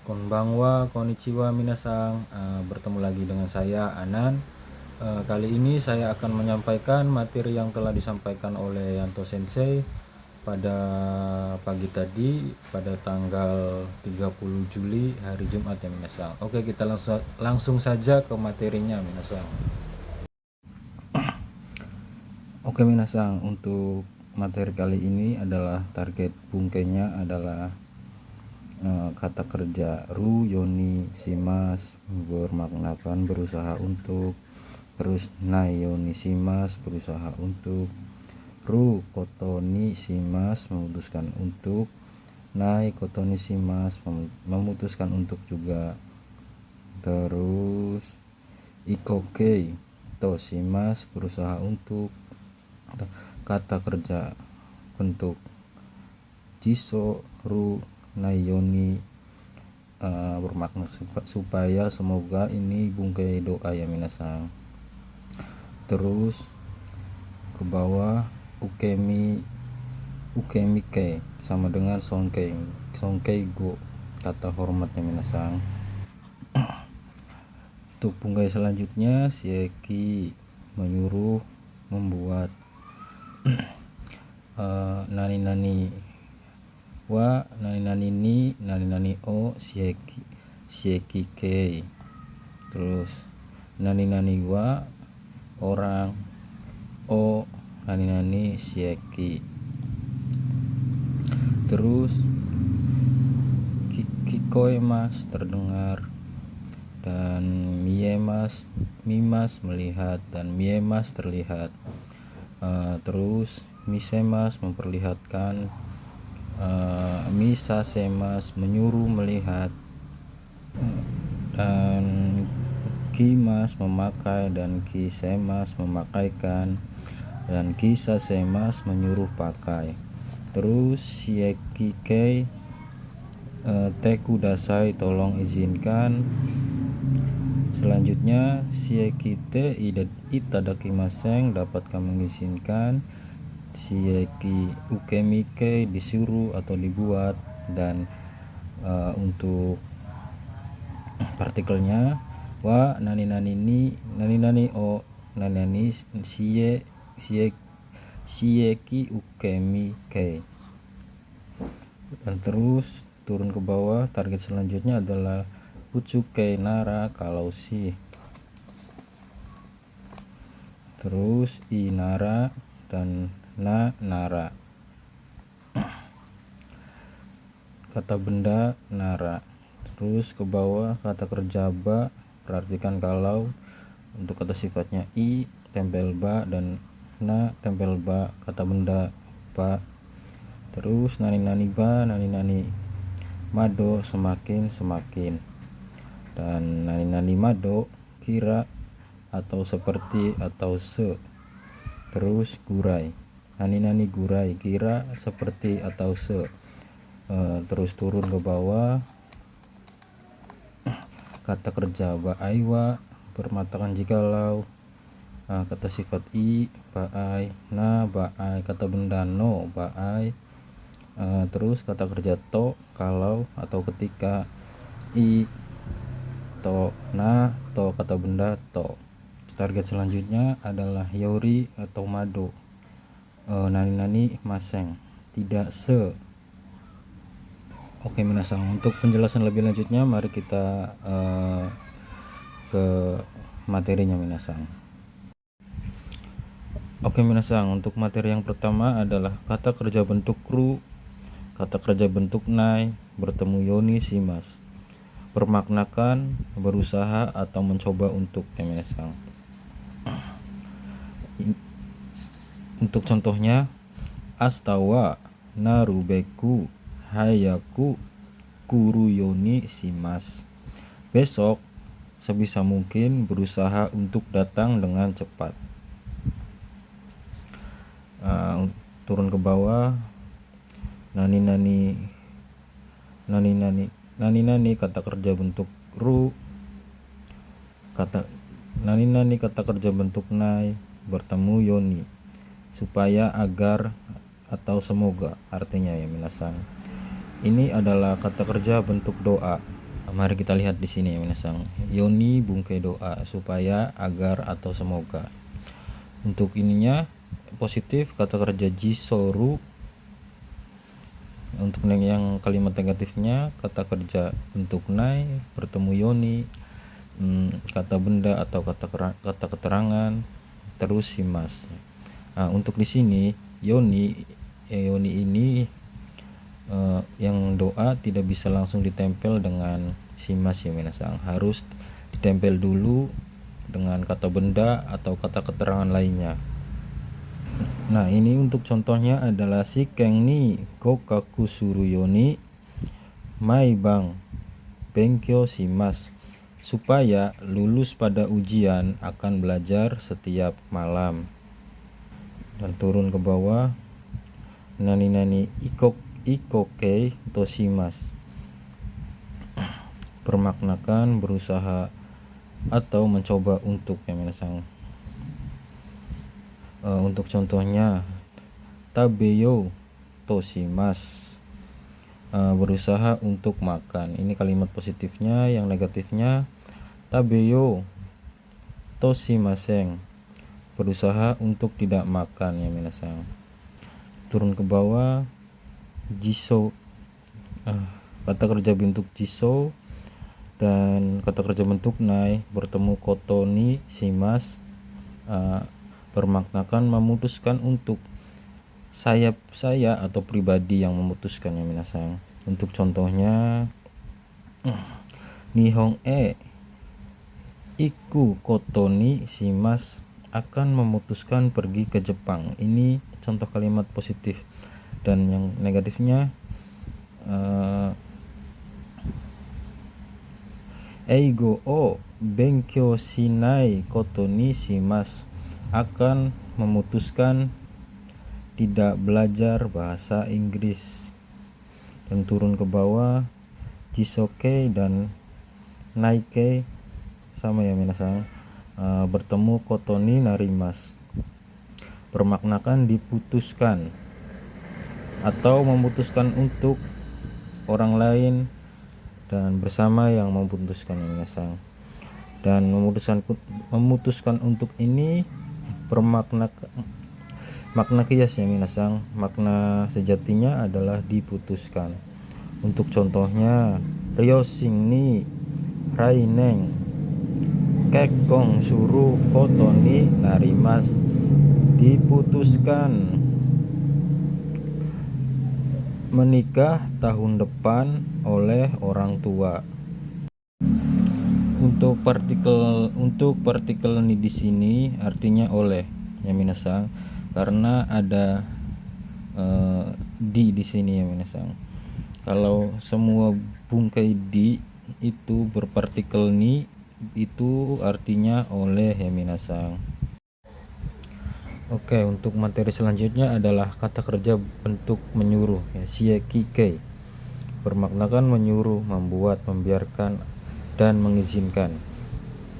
Konbanwa, konnichiwa minasang. Bertemu lagi dengan saya Anan. Kali ini saya akan menyampaikan materi yang telah disampaikan oleh Yanto Sensei pada pagi tadi pada tanggal 30 Juli hari Jumat ya minasang. Oke, kita langsung saja ke materinya minasang. Oke minasang, untuk materi kali ini adalah target bungkainya adalah kata kerja ru yoni simas bermaknakan berusaha untuk, terus nai yoni simas berusaha untuk, ru kotoni simas memutuskan untuk, nai kotoni simas memutuskan untuk juga, terus ikokei to simas berusaha untuk, kata kerja bentuk jiso ru nayoni bermakna supaya semoga ini bungkai doa ya minasang. Terus ke bawah ukemike sama dengan songkei go kata hormatnya minasang. Untuk bungkai selanjutnya sieki menyuruh, membuat, nani wa nani ni nani o sieki kei, terus nani wa orang, o nani sieki, terus kikoi mas terdengar, dan mimas melihat, dan miemas terlihat, terus misemas memperlihatkan, misasemas menyuruh melihat, dan kimas memakai, dan kisemas memakaikan, dan kisasemas menyuruh pakai. Terus siekikei teku dasai tolong izinkan. Selanjutnya siekite itadakimasen dapatkah mengizinkan, sieki ukemike disuruh atau dibuat, dan untuk partikelnya wa nani o nani sieki ukemike. Dan terus turun ke bawah, target selanjutnya adalah Utsuke nara kalau si, terus i nara dan na nara, kata benda nara. Terus ke bawah kata kerja ba, perhatikan kalau untuk kata sifatnya i tempel ba dan na tempel ba, kata benda ba. Terus nani ba nani mado semakin, dan nani mado kira atau seperti atau se. Terus gurai nani gurai kira seperti atau se. Terus turun ke bawah kata kerja baaiwa bermatakan jikalau, kata sifat i baai, na baai, kata benda no baai, terus kata kerja to kalau atau ketika, i to na to kata benda to. Target selanjutnya adalah yori atau mado, nani maseng tidak se. Oke minasang, untuk penjelasan lebih lanjutnya mari kita ke materinya minasang. Oke minasang, untuk materi yang pertama adalah kata kerja bentuk ru, kata kerja bentuk nai bertemu yoni simas bermaknakan berusaha atau mencoba untuk ya minasang. Untuk contohnya astawa narubeku hayaku kuru yoni simas, besok sebisa mungkin berusaha untuk datang dengan cepat. Turun ke bawah nani kata kerja bentuk ru, kata nani kata kerja bentuk nai bertemu yoni supaya, agar, atau semoga artinya ya minasang. Ini adalah kata kerja bentuk doa. Mari kita lihat di sini ya minasang. Yoni bungkai doa supaya, agar, atau semoga. Untuk ininya positif kata kerja jisoru. Untuk yang kalimat negatifnya kata kerja bentuk nai bertemu yoni, kata benda atau kata keterangan, terus simas. Nah, untuk di sini yoni ini yang doa tidak bisa langsung ditempel dengan simas ya minasang, harus ditempel dulu dengan kata benda atau kata keterangan lainnya. Nah, ini untuk contohnya adalah shikeng ni gokaku suru yoni mai bang benkyou shimasu, supaya lulus pada ujian akan belajar setiap malam. Dan turun ke bawah, nani ikoke toshimasu, bermaknakan berusaha atau mencoba untuk ya minasang. Untuk contohnya tabeyo toshimasu, berusaha untuk makan. Ini kalimat positifnya. Yang negatifnya tabeyo toshimasen, berusaha untuk tidak makan ya minasang. Turun ke bawah, jiso, kata kerja bentuk jiso dan kata kerja bentuk nai bertemu koto ni shimasu, bermaknakan memutuskan untuk. Saya atau pribadi yang memutuskan ya minasang. Untuk contohnya Nihon iku koto ni shimasu, akan memutuskan pergi ke Jepang. Ini contoh kalimat positif. Dan yang negatifnya eigo o benkyou shinai koto ni shimasu, akan memutuskan tidak belajar bahasa Inggris. Dan turun ke bawah, jisoke dan naike sama ya minasang, bertemu koto ni narimasu, bermaknakan diputuskan atau memutuskan untuk orang lain dan bersama yang memutuskan ya minasang. Dan memutuskan untuk ini bermakna makna kias ya minasang. Makna sejatinya adalah diputuskan. Untuk contohnya ryoshin ni rainen kekkon suru koto ni narimasu, diputuskan menikah tahun depan oleh orang tua. Untuk partikel ini di sini artinya oleh ya minasang, karena ada di sini ya minasang. Kalau semua bungkai di itu berpartikel ni, itu artinya oleh ya minasang. Oke, untuk materi selanjutnya adalah kata kerja bentuk menyuruh ya, shiekike, bermaknakan menyuruh, membuat, membiarkan, dan mengizinkan.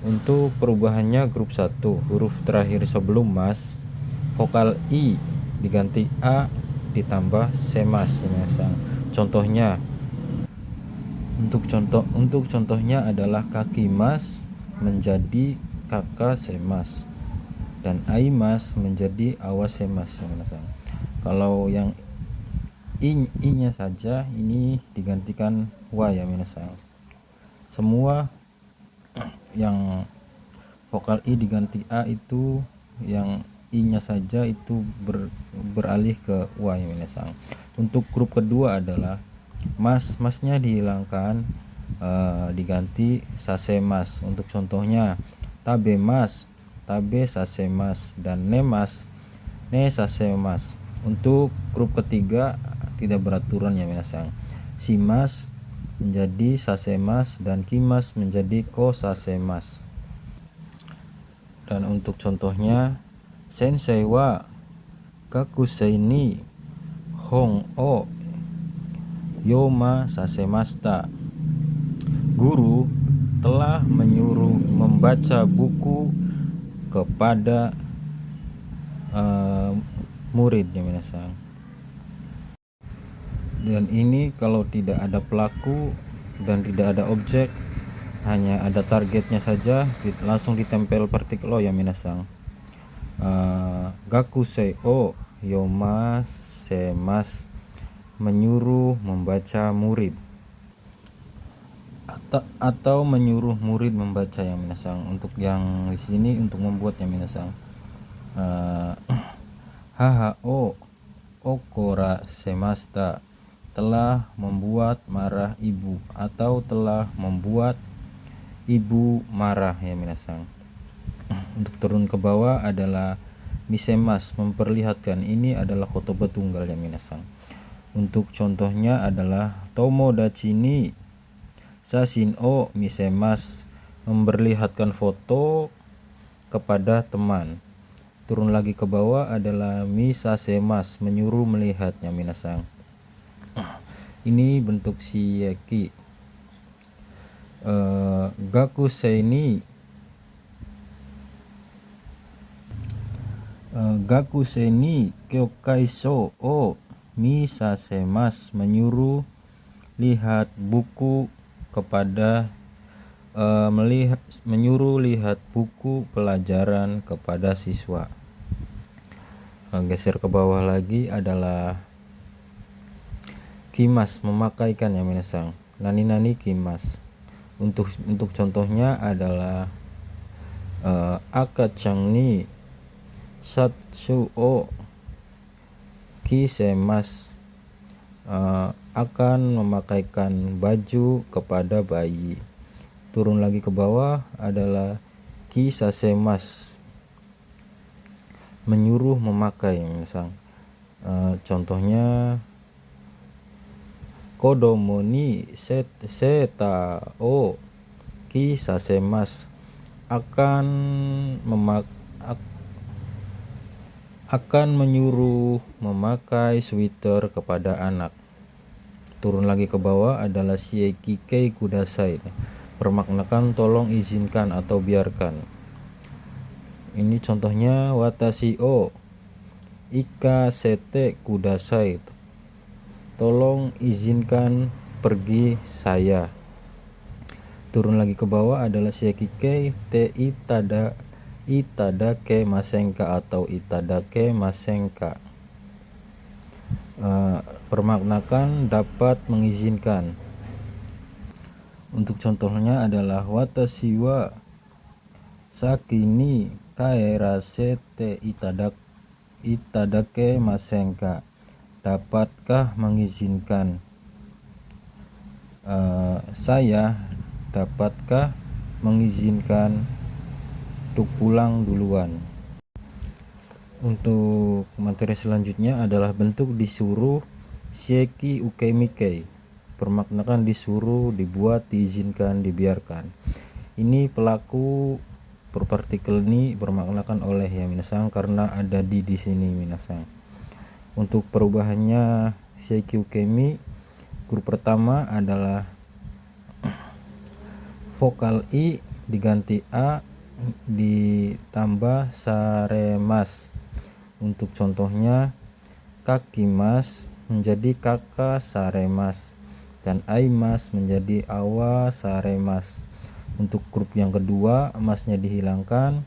Untuk perubahannya grup 1, huruf terakhir sebelum mas, vokal i diganti a ditambah semas ya minasang. Contohnya, untuk contohnya adalah kaki mas menjadi kakak semas, dan aimas menjadi awas semas ya minasang. Kalau yang i nya saja ini digantikan wa ya minasang. Semua yang vokal i diganti a itu, yang i nya saja itu beralih ke wa ya minasang. Untuk grup kedua adalah masnya dihilangkan, diganti sasemas. Untuk contohnya tabemas, tabe sasemas, dan nemas, ne sasemas. Untuk grup ketiga tidak beraturan ya minasang. Shimas menjadi sasemas dan kimas menjadi ko sasemas. Dan untuk contohnya sensei wa gakusei ni hon o yoma sasemashita, guru telah menyuruh membaca buku kepada murid ya minasang. Dan ini kalau tidak ada pelaku dan tidak ada objek, hanya ada targetnya saja, langsung ditempel partikel o ya minasang. Gakusei o yomasemas, menyuruh membaca murid, atau menyuruh murid membaca ya minasang. Untuk yang di sini untuk membuat ya minasang. Haha o okora semasta, telah membuat marah ibu, atau telah membuat ibu marah ya minasang. Untuk turun ke bawah adalah misemas, memperlihatkan. Ini adalah kotoba tunggal ya minasang. Untuk contohnya adalah tomodachi ni sasin o misemas, memperlihatkan foto kepada teman. Turun lagi ke bawah adalah misasemas, menyuruh melihatnya minasang. Ini bentuk shieki. Gakusei ni gakusei ni kyokaiso o misasemas, menyuruh lihat buku kepada menyuruh lihat buku pelajaran kepada siswa. Geser ke bawah lagi adalah kimas, memakaikan ya minasang. Nani kimas. Untuk contohnya adalah akacang ni satsu o kisemas, akan memakaikan baju kepada bayi. Turun lagi ke bawah adalah kisasemas, menyuruh memakai misal. Contohnya kodomo ni seta o kisasemas, akan menyuruh memakai sweater kepada anak. Turun lagi ke bawah adalah shieki kei kudasai, bermaknakan tolong izinkan atau biarkan. Ini contohnya watashi o ikasete kudasai, tolong izinkan pergi saya. Turun lagi ke bawah adalah shieki kei te itadake masenka atau itadake masenka, bermaknakan dapat mengizinkan. Untuk contohnya adalah watashi wa saki ni kaerasete itadake masenka, dapatkah mengizinkan saya dapatkah mengizinkan untuk pulang duluan. Untuk materi selanjutnya adalah bentuk disuruh shieki ukemikei, bermaknakan disuruh, dibuat, diizinkan, dibiarkan. Ini pelaku berpartikel ni bermaknakan oleh ya minasang, karena ada di sini minasang. Untuk perubahannya shieki ukemi, grup pertama adalah vokal i diganti a ditambah saremas. Untuk contohnya kakimas menjadi kaka saremas, dan aimas menjadi awa saremas. Untuk grup yang kedua, emasnya dihilangkan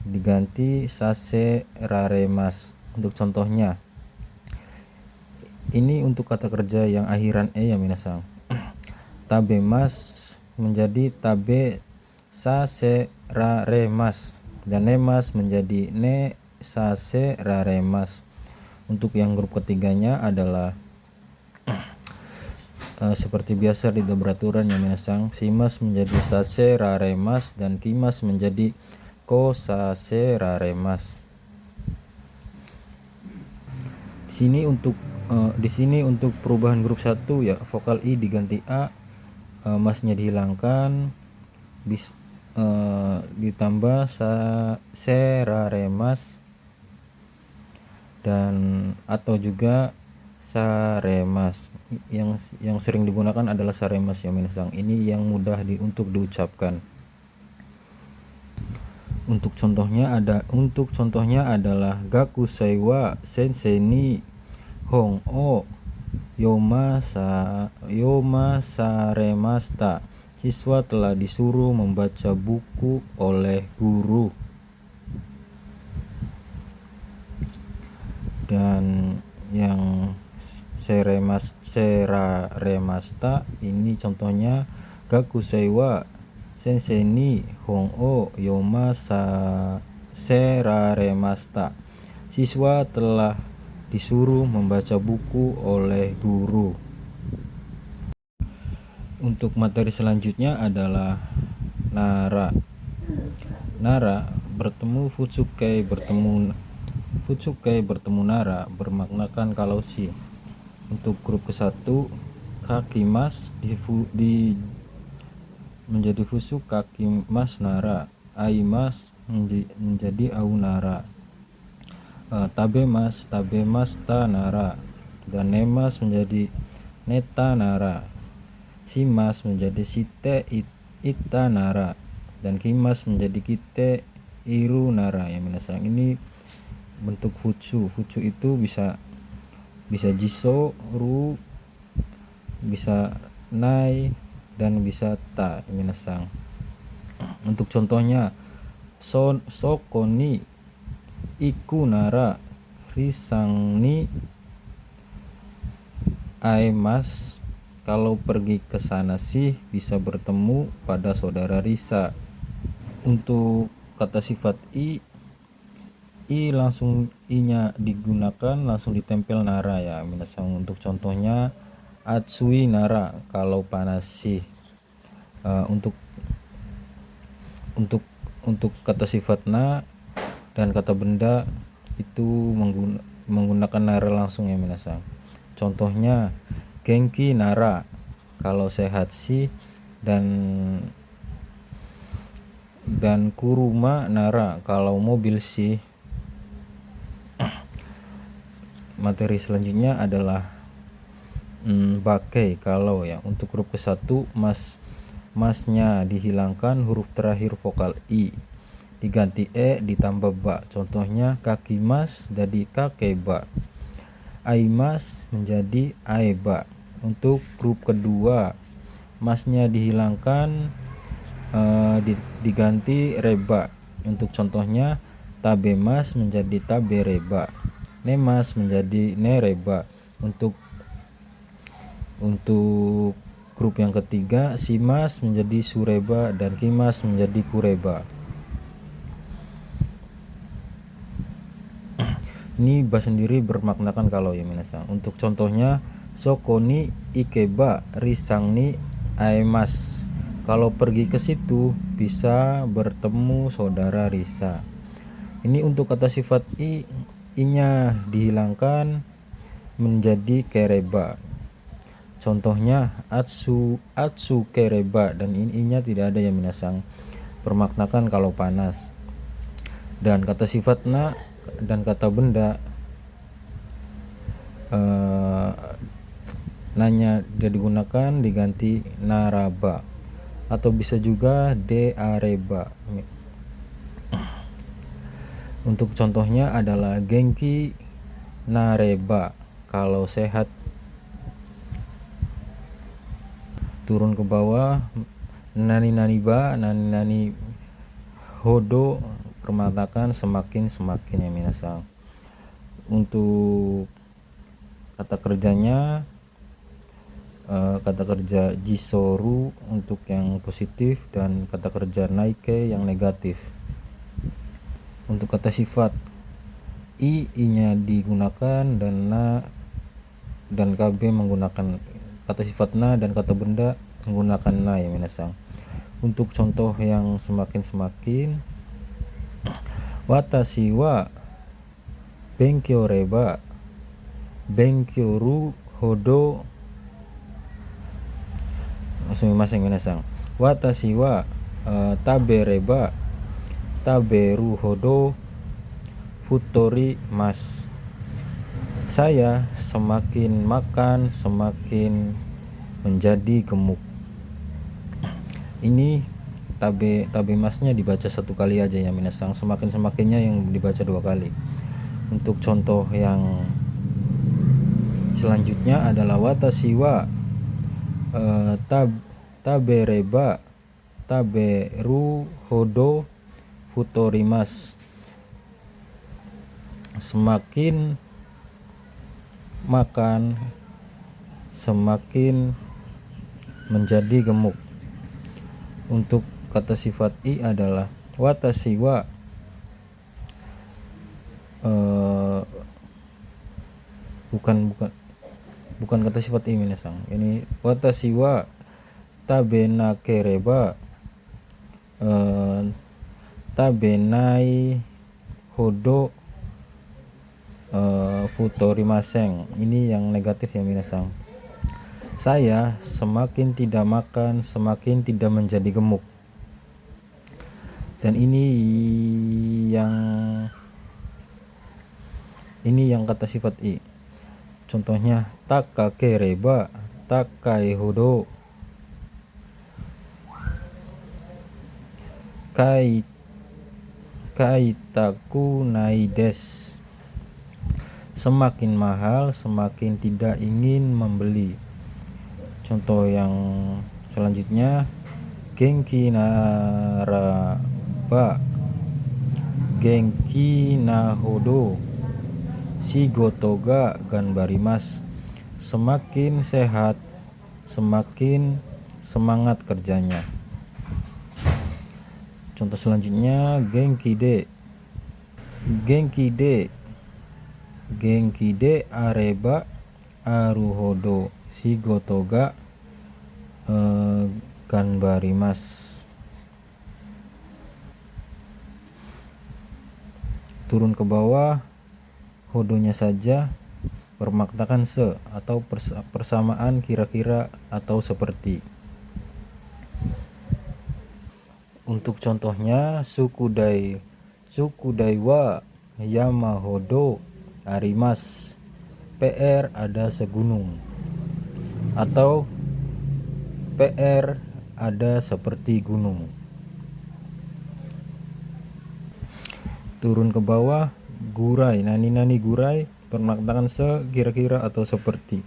diganti sase raremas. Untuk contohnya ini untuk kata kerja yang akhiran e ya minasang. Tabemas menjadi tabe sase raremas, dan nemas menjadi ne sase raremas. Untuk yang grup ketiganya adalah seperti biasa di beraturan ya minasang, simas menjadi sase raremas dan kimas menjadi ko sase raremas. Di sini untuk perubahan grup 1 ya, vokal i diganti a, masnya dihilangkan, ditambah se raremas, dan atau juga saremas. Yang sering digunakan adalah saremas ya minasang. Ini yang mudah untuk diucapkan. Untuk contohnya adalah gakusei wa sensei ni hong o Yoma saremasta. Siswa telah disuruh membaca buku oleh guru. Dan yang seraremasta ini contohnya gakuseiwa sensei ni hon o yoma seraremasta. Siswa telah disuruh membaca buku oleh guru. Untuk materi selanjutnya adalah nara. Nara bertemu Futsuke bertemu nara bermaknakan kalau si. Untuk grup ke-1 kakimas menjadi fusu kakimas nara, aimas menjadi au nara, tabemas ta nara, dan nemas menjadi neta nara, simas menjadi site ita nara, dan kimas menjadi kite iru nara. Ya minasang, ini bentuk futsu. Futsu itu bisa jiso, ru, bisa nai, dan bisa ta. Ya minasang. Untuk contohnya soko ni iku nara risang ni aimas. Kalau pergi ke sana sih bisa bertemu pada saudara Risa. Untuk kata sifat i langsung i-nya digunakan langsung ditempel nara ya minasang. Untuk contohnya atsui nara kalau panas sih. Untuk kata sifat na dan kata benda itu menggunakan nara langsung ya minasang. Contohnya genki nara kalau sehat sih, dan kuruma nara kalau mobil sih. Materi selanjutnya adalah bake kalau ya. Untuk grup ke-1 masnya dihilangkan, huruf terakhir vokal i diganti e ditambah ba. Contohnya kaki mas jadi kakeba, aimas menjadi aeba. Untuk grup kedua masnya dihilangkan, diganti reba. Untuk contohnya tabemas menjadi tabereba, nemas menjadi nereba. Untuk grup yang ketiga simas menjadi sureba dan kimas menjadi kureba. Ini ba sendiri bermaknakan kalau ya minasang. Untuk contohnya soko ni ikeba risang ni aemas. Kalau pergi ke situ bisa bertemu saudara Risa. Ini untuk kata sifat i-nya dihilangkan menjadi kereba. Contohnya atsu kereba, dan i-nya tidak ada ya minasang, bermaknakan kalau panas. Dan kata sifat na dan kata benda nanya dia digunakan diganti naraba atau bisa juga deareba. Untuk contohnya adalah genki nareba kalau sehat. Turun ke bawah nani hodo bermaknakan semakin ya minasang. Untuk kata kerjanya kata kerja jisoru untuk yang positif dan kata kerja naike yang negatif. Untuk kata sifat i-nya digunakan dan na dan kb menggunakan kata sifat na, dan kata benda menggunakan na ya minasang. Untuk contoh yang semakin watashi wa benkyou reba benkyou hodo sumimasen minasang. Watashi wa tabereba taberu hodo futori mas. Saya semakin makan semakin menjadi gemuk. Ini tabe masnya dibaca satu kali aja ya minasang, semakinnya yang dibaca 2 kali. Untuk contoh yang Selanjutnya adalah watashi wa tabereba taberu hodo futorimasu. Semakin makan semakin menjadi gemuk. Untuk kata sifat i adalah watashi wa bukan kata sifat i minasang. Ini watashi wa tabenakereba tabenai hodo futorimaseng. Ini yang negatif ya minasang. Saya semakin tidak makan semakin tidak menjadi gemuk. Dan ini yang kata sifat i. Contohnya takakereba takai hodo kaitaku naides. Semakin mahal semakin tidak ingin membeli. Contoh yang selanjutnya genki naraba genki nahodo shigoto ga ganbarimasu. Semakin sehat semakin semangat kerjanya. Contoh selanjutnya genki de areba aruhodo shigoto ga ganbarimasu. Turun ke bawah, hodonya saja bermaknakan se atau persamaan, kira-kira atau seperti. Untuk contohnya sukudai wa yamahodo arimasu. PR ada segunung, atau PR ada seperti gunung. Turun ke bawah, gurai nani gurai bermaknakan se, kira-kira atau seperti.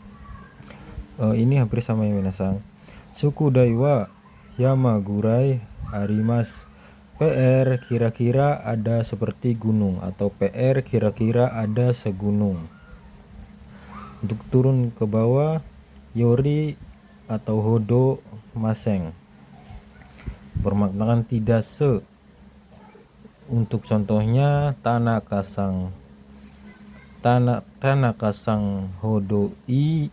Ini hampir sama ya minasang. Sukudai wa yamagurai arimasu. PR kira-kira ada seperti gunung, atau PR kira-kira ada segunung. Untuk turun ke bawah, yori atau hodo maseng bermaknakan tidak se. Untuk contohnya tanakasang hodo i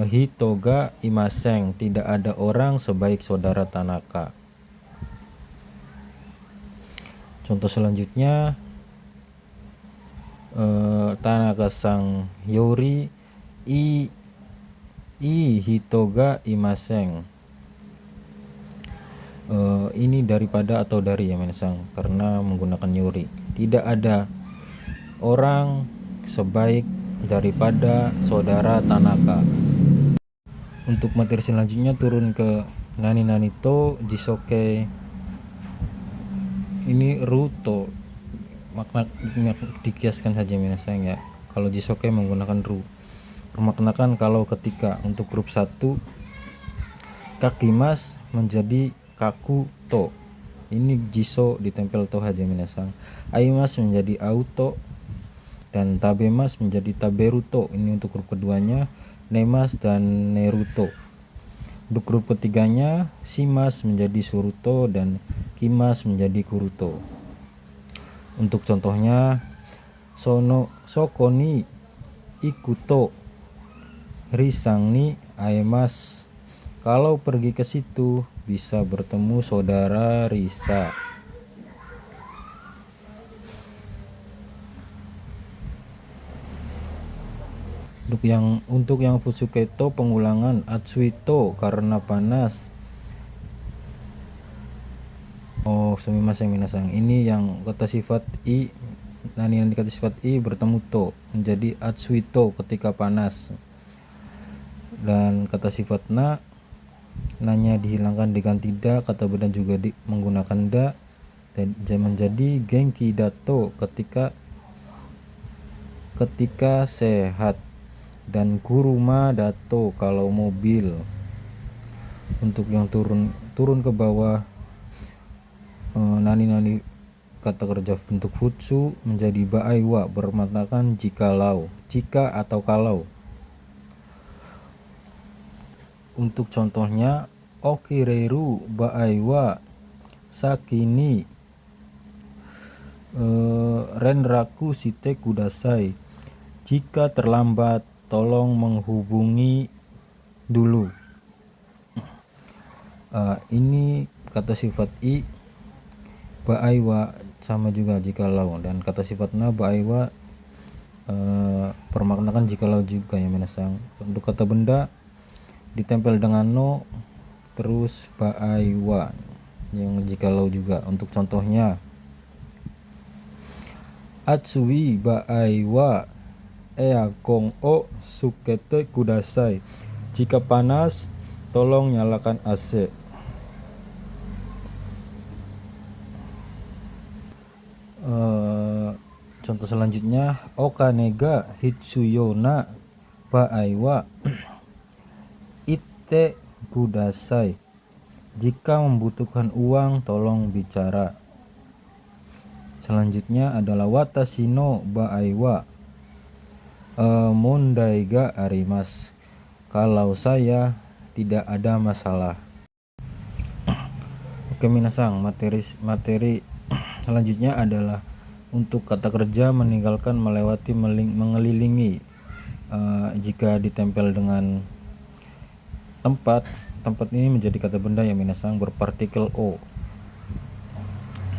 hitoga imaseng. Tidak ada orang sebaik saudara Tanaka. Contoh selanjutnya tanakasang yori i hitoga imaseng. Ini daripada atau dari ya minasang, karena menggunakan yori. Tidak ada orang sebaik daripada saudara Tanaka. Untuk materi selanjutnya turun ke nani to jisoke. Ini ruto, makna dikiaskan saja minasang ya. Kalau jisoke menggunakan ru, bermaknakan kalau ketika. Untuk huruf 1 kakimas menjadi kaku to. Ini jiso ditempel to haja minasang. Aimas menjadi auto, dan tabemas menjadi taberuto. Ini untuk huruf keduanya, nemas dan neruto. Untuk huruf ketiganya simas menjadi suruto dan kimas menjadi kuruto. Untuk contohnya sokoni ikuto risang ni aemas. Kalau pergi ke situ bisa bertemu saudara Risa. Untuk yang fusuketo pengulangan atsuito karena panas. Sumimasen minasang. Ini yang kata sifat i, nani yang dikata sifat i bertemu to menjadi atsuito ketika panas. Dan kata sifat nanya dihilangkan diganti da, kata bedan juga menggunakan da, dan menjadi genki dato ketika sehat. dan kuruma dato kalau mobil. Untuk yang turun ke bawah, nani kata kerja bentuk futsu menjadi baaiwa, bermaknakan jika atau kalau. Untuk contohnya, okireru baaiwa sakini renraku shite kudasai. Jika terlambat, tolong menghubungi dulu. Ini kata sifat i baaiwa sama juga jikalau, dan kata sifat na baaiwa bermaknakan jikalau juga ya minasang. Untuk kata benda ditempel dengan no terus baaiwa yang jikalau juga. Untuk contohnya, atsui baaiwa eakong o sukete kudasai. Jika panas, tolong nyalakan AC. Contoh selanjutnya, okanega hitsuyona baaiwa itte kudasai. Jika membutuhkan uang, tolong bicara. Selanjutnya adalah watashi no baaiwa mondai ga arimasu. Kalau saya tidak ada masalah. Oke minasang, materi selanjutnya adalah untuk kata kerja meninggalkan, melewati, mengelilingi. Jika ditempel dengan tempat ini menjadi kata benda yang minasang berpartikel o.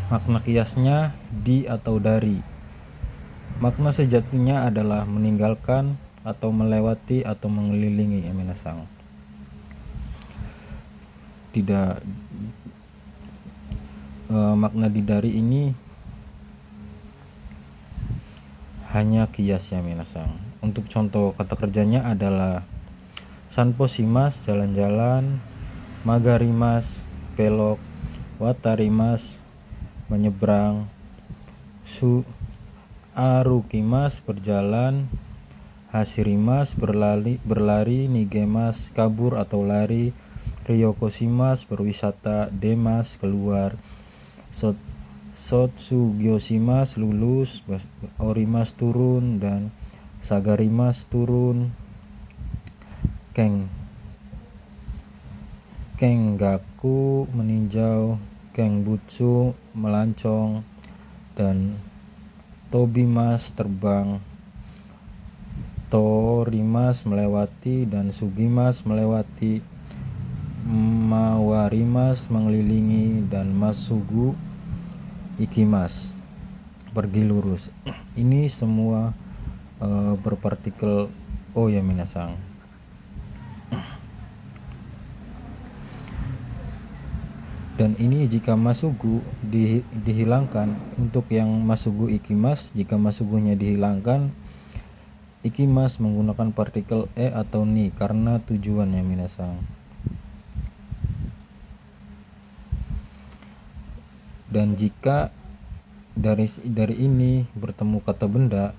Makna kiasnya di atau dari. Makna sejatinya adalah meninggalkan atau melewati atau mengelilingi ya minasang. Makna di dari ini hanya kias ya minasang. Untuk contoh kata kerjanya adalah sanposimas jalan-jalan, magarimas belok, watarimas menyeberang, arukimas berjalan, hasirimas berlari, nigemas kabur atau lari, ryokoshimas berwisata, demas keluar, Sotsugyo-shimas lulus, orimas turun, dan sagarimas turun. Kengaku meninjau, kengbutsu melancong, dan tobimas terbang, torimas melewati, dan sugimas melewati, mawarimas mengelilingi, dan masugu ikimas pergi lurus. Ini semua berpartikel o ya minasang. Dan ini jika masugu dihilangkan. Untuk yang masugu ikimas, jika masugunya dihilangkan, ikimas menggunakan partikel e atau ni karena tujuan ya minasang. Dan jika dari ini bertemu kata benda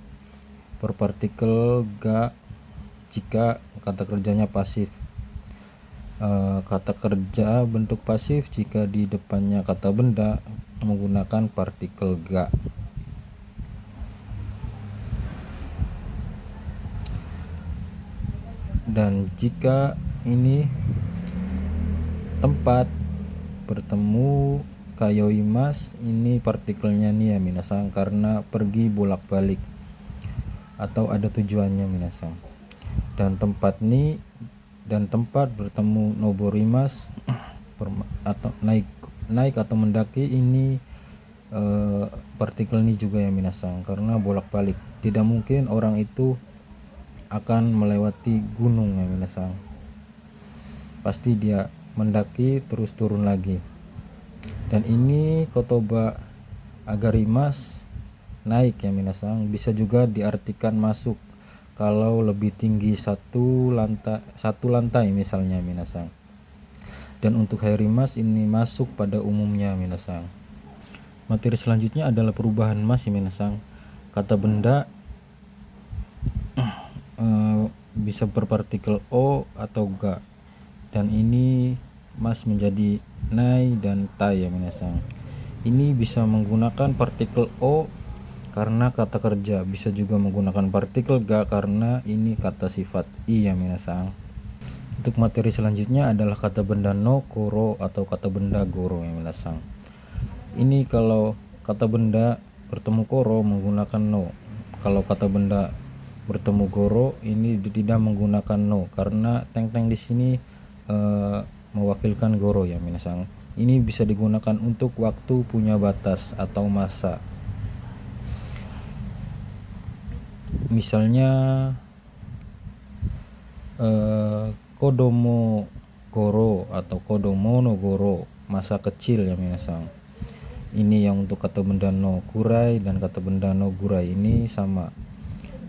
berpartikel ga jika kata kerjanya pasif. Kata kerja bentuk pasif jika di depannya kata benda menggunakan partikel ga. Dan jika ini tempat bertemu kayoimas, ini partikelnya nih ya minasang karena pergi bolak-balik atau ada tujuannya minasang. Dan tempat bertemu noborimas atau naik atau mendaki, ini partikel ini juga ya minasang karena bolak-balik. Tidak mungkin orang itu akan melewati gunung ya minasang. Pasti dia mendaki terus turun lagi. Dan ini kotoba agarimas naik ya minasang, bisa juga diartikan masuk kalau lebih tinggi satu lantai misalnya minasang. Dan untuk hairimas ini masuk pada umumnya minasang. Materi selanjutnya adalah perubahan mas ya minasang. Kata benda bisa berpartikel O atau ga, dan ini mas menjadi nai dan tai ya minasang. Ini bisa menggunakan partikel O karena kata kerja, bisa juga menggunakan partikel ga karena ini kata sifat i ya minasang. Untuk materi selanjutnya adalah kata benda no goro atau kata benda goro ya minasang. Ini kalau kata benda bertemu koro menggunakan no. Kalau kata benda bertemu goro ini tidak menggunakan no karena teng-teng di sini mewakilkan goro ya minasang. Ini bisa digunakan untuk waktu punya batas atau masa. Misalnya kodomo goro atau kodomo no goro, masa kecil ya minasang. Ini yang untuk kata benda no gurai dan kata benda no gurai ini sama.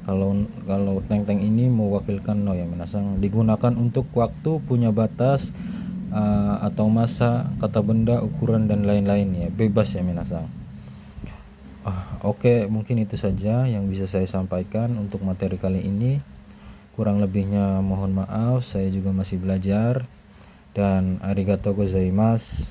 Kalau teng-teng ini mewakilkan no ya minasang, digunakan untuk waktu punya batas atau masa, kata benda, ukuran dan lain-lain ya, bebas ya minasang. Oke, mungkin itu saja yang bisa saya sampaikan untuk materi kali ini. Kurang lebihnya mohon maaf, saya juga masih belajar. Dan arigatou gozaimasu.